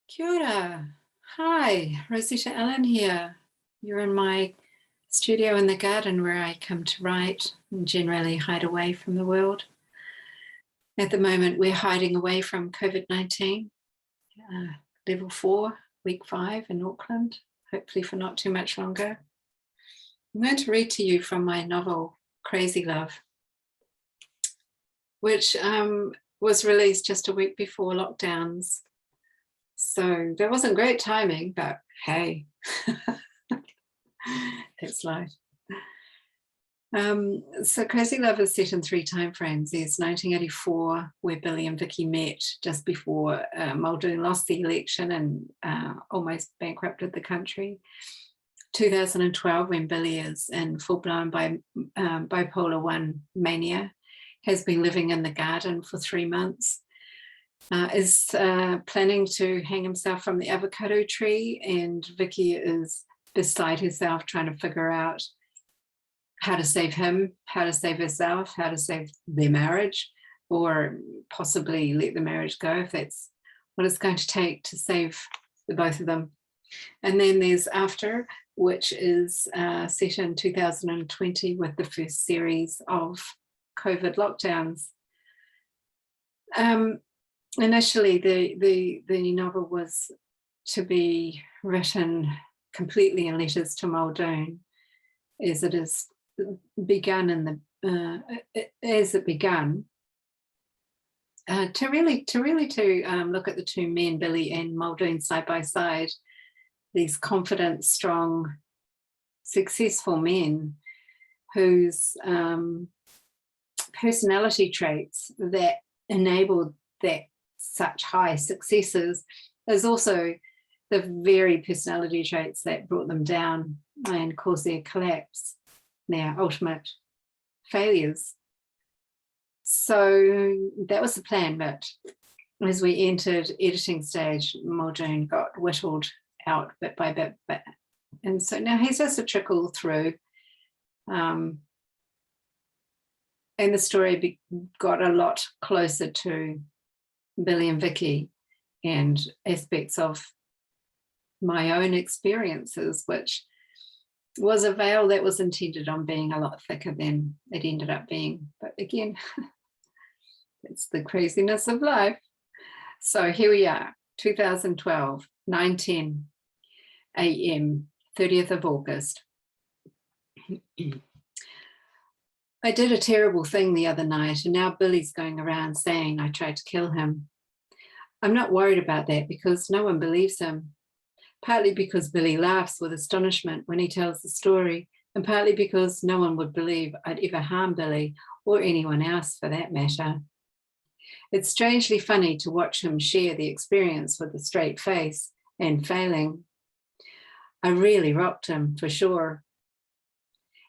Kia ora. Hi, Rosetta Allan here. You're in my studio in the garden where I come to write and generally hide away from the world. At the moment, we're hiding away from COVID-19, level 4, week 5 in Auckland, hopefully for not too much longer. I'm going to read to you from my novel, Crazy Love, which was released just a week before lockdowns. So that wasn't great timing, but hey, that's life. So Crazy Love is set in 3 time frames. There's 1984, where Billy and Vicky met just before Muldoon lost the election and almost bankrupted the country. 2012, when Billy is in full-blown bipolar 1 mania, has been living in the garden for 3 months. Is planning to hang himself from the avocado tree, and Vicky is beside herself trying to figure out how to save him, how to save herself, how to save their marriage, or possibly let the marriage go if that's what it's going to take to save the both of them. And then there's After, which is set in 2020 with the first series of COVID lockdowns. Initially, the novel was to be written completely in letters to Muldoon, as it is begun in the as it began. To really look at the 2 men, Billy and Muldoon, side by side, these confident, strong, successful men whose personality traits that enabled that such high successes is also the very personality traits that brought them down and caused their collapse, their ultimate failures. So that was the plan, but as we entered editing stage, Muldoon got whittled out bit by bit, and so now he's just a trickle through, and the story got a lot closer to Billy and Vicky and aspects of my own experiences, which was a veil that was intended on being a lot thicker than it ended up being. But again, it's the craziness of life. So here we are, 2012, 9:10 a.m., 30th of August. I did a terrible thing the other night, and now Billy's going around saying I tried to kill him. I'm not worried about that because no one believes him, partly because Billy laughs with astonishment when he tells the story, and partly because no one would believe I'd ever harm Billy, or anyone else for that matter. It's strangely funny to watch him share the experience with a straight face and failing. I really rocked him, for sure.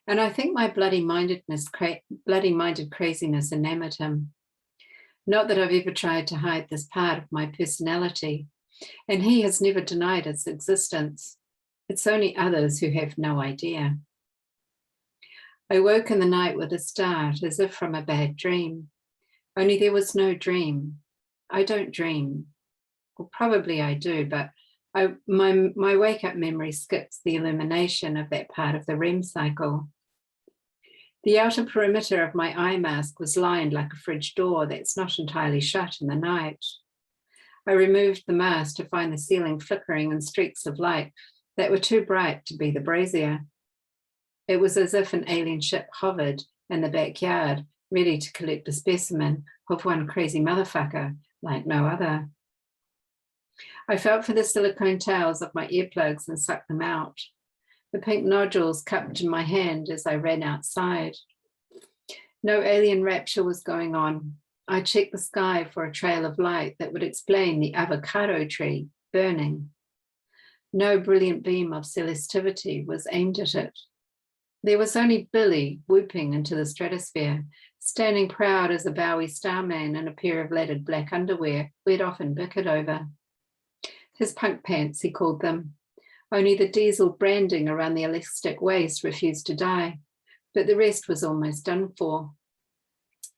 And I think my bloody-minded craziness enamored him. Not that I've ever tried to hide this part of my personality, and he has never denied its existence. It's only others who have no idea. I woke in the night with a start, as if from a bad dream. Only there was no dream. I don't dream. Well, probably I do, but my wake-up memory skips the illumination of that part of the REM cycle. The outer perimeter of my eye mask was lined like a fridge door that's not entirely shut in the night. I removed the mask to find the ceiling flickering in streaks of light that were too bright to be the brazier. It was as if an alien ship hovered in the backyard, ready to collect a specimen of one crazy motherfucker like no other. I felt for the silicone tails of my earplugs and sucked them out. The pink nodules cupped in my hand as I ran outside. No alien rapture was going on. I checked the sky for a trail of light that would explain the avocado tree burning. No brilliant beam of celestivity was aimed at it. There was only Billy whooping into the stratosphere, standing proud as a Bowie starman in a pair of laddered black underwear we'd often bickered over. His punk pants, he called them. Only the diesel branding around the elastic waist refused to die, but the rest was almost done for.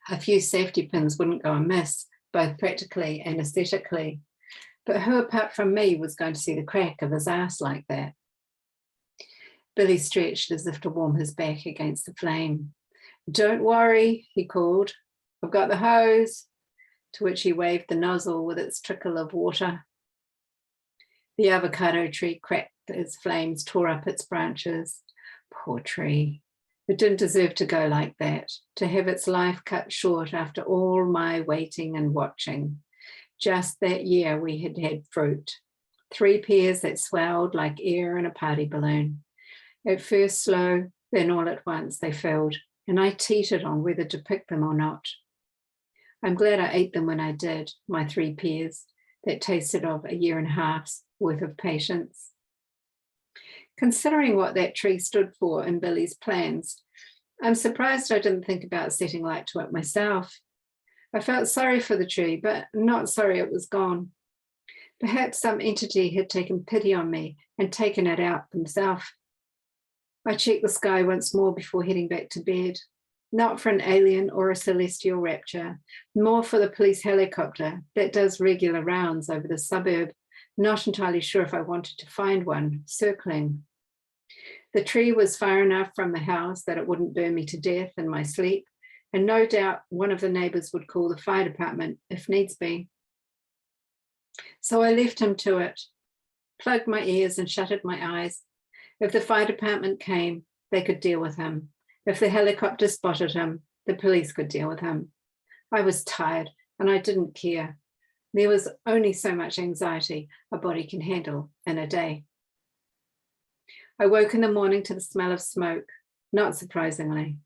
A few safety pins wouldn't go amiss, both practically and aesthetically, But who apart from me was going to see the crack of his ass like that? Billy stretched as if to warm his back against the flame. "Don't worry," he called. "I've got the hose," to which he waved the nozzle with its trickle of water. The avocado tree cracked as flames tore up its branches. Poor tree. It didn't deserve to go like that, to have its life cut short after all my waiting and watching. Just that year we had had fruit. 3 pears that swelled like air in a party balloon. At first slow, then all at once they filled, and I teetered on whether to pick them or not. I'm glad I ate them when I did, my 3 pears, that tasted of a year and a half's worth of patience. Considering what that tree stood for in Billy's plans, I'm surprised I didn't think about setting light to it myself. I felt sorry for the tree, but not sorry it was gone. Perhaps some entity had taken pity on me and taken it out themselves. I checked the sky once more before heading back to bed, not for an alien or a celestial rapture, more for the police helicopter that does regular rounds over the suburb, not entirely sure if I wanted to find one, circling. The tree was far enough from the house that it wouldn't burn me to death in my sleep, and no doubt one of the neighbours would call the fire department if needs be. So I left him to it, plugged my ears and shuttered my eyes. If the fire department came, they could deal with him. If the helicopter spotted him, the police could deal with him. I was tired and I didn't care. There was only so much anxiety a body can handle in a day. I woke in the morning to the smell of smoke, not surprisingly.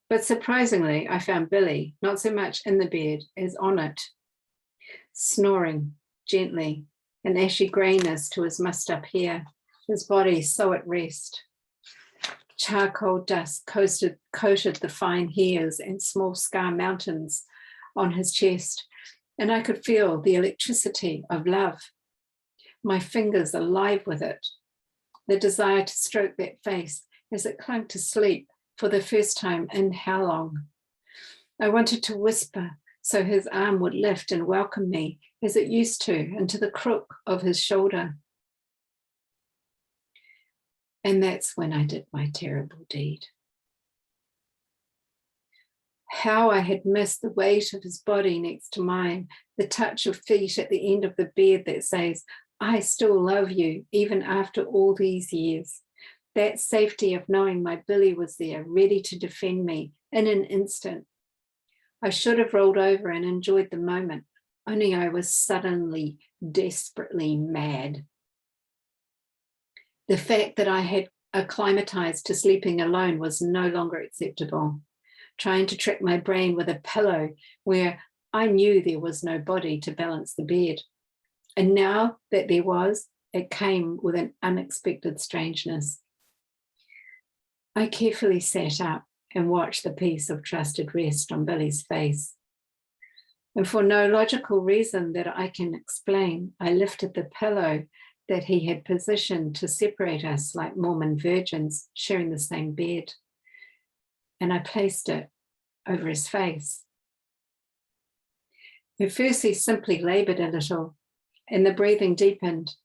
But surprisingly, I found Billy not so much in the bed as on it, snoring gently, an ashy greyness to his mussed up hair, his body so at rest. Charcoal dust coated the fine hairs and small scar mountains on his chest, and I could feel the electricity of love, my fingers alive with it, the desire to stroke that face as it clung to sleep for the first time in how long? I wanted to whisper so his arm would lift and welcome me as it used to into the crook of his shoulder. And that's when I did my terrible deed. How I had missed the weight of his body next to mine, the touch of feet at the end of the bed that says, "I still love you, even after all these years." That safety of knowing my Billy was there, ready to defend me in an instant. I should have rolled over and enjoyed the moment, only I was suddenly, desperately mad. The fact that I had acclimatized to sleeping alone was no longer acceptable. Trying to trick my brain with a pillow where I knew there was no body to balance the bed. And now that there was, it came with an unexpected strangeness. I carefully sat up and watched the peace of trusted rest on Billy's face. And for no logical reason that I can explain, I lifted the pillow that he had positioned to separate us like Mormon virgins sharing the same bed, and I placed it over his face. At first, he simply labored a little, and the breathing deepened.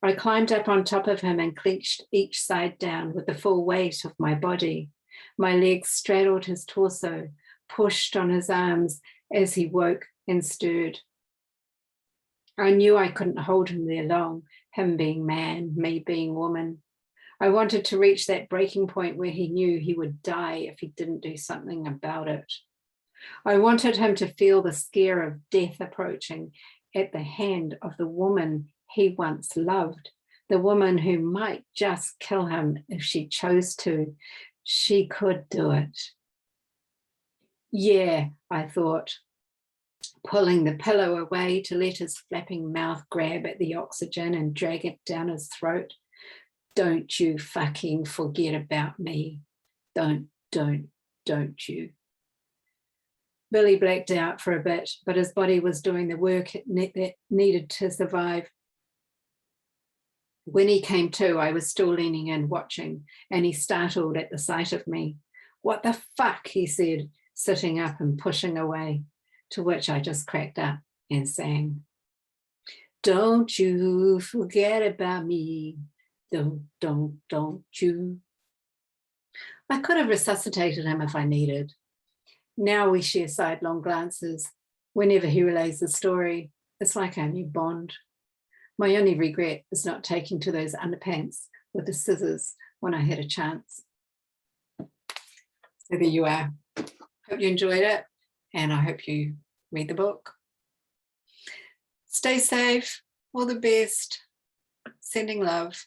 I climbed up on top of him and clenched each side down with the full weight of my body. My legs straddled his torso, pushed on his arms as he woke and stirred. I knew I couldn't hold him there long, him being man, me being woman. I wanted to reach that breaking point where he knew he would die if he didn't do something about it. I wanted him to feel the scare of death approaching at the hand of the woman he once loved, the woman who might just kill him if she chose to. She could do it. Yeah, I thought, pulling the pillow away to let his flapping mouth grab at the oxygen and drag it down his throat. Don't you fucking forget about me. Don't you. Billy blacked out for a bit, but his body was doing the work it needed to survive. When he came to, I was still leaning in, watching, and he startled at the sight of me. "What the fuck?" he said, sitting up and pushing away, to which I just cracked up and sang. Don't you forget about me. Don't you. I could have resuscitated him if I needed. Now we share sidelong glances. Whenever he relays the story, it's like our new bond. My only regret is not taking to those underpants with the scissors when I had a chance. So there you are. Hope you enjoyed it, and I hope you read the book. Stay safe. All the best. Sending love.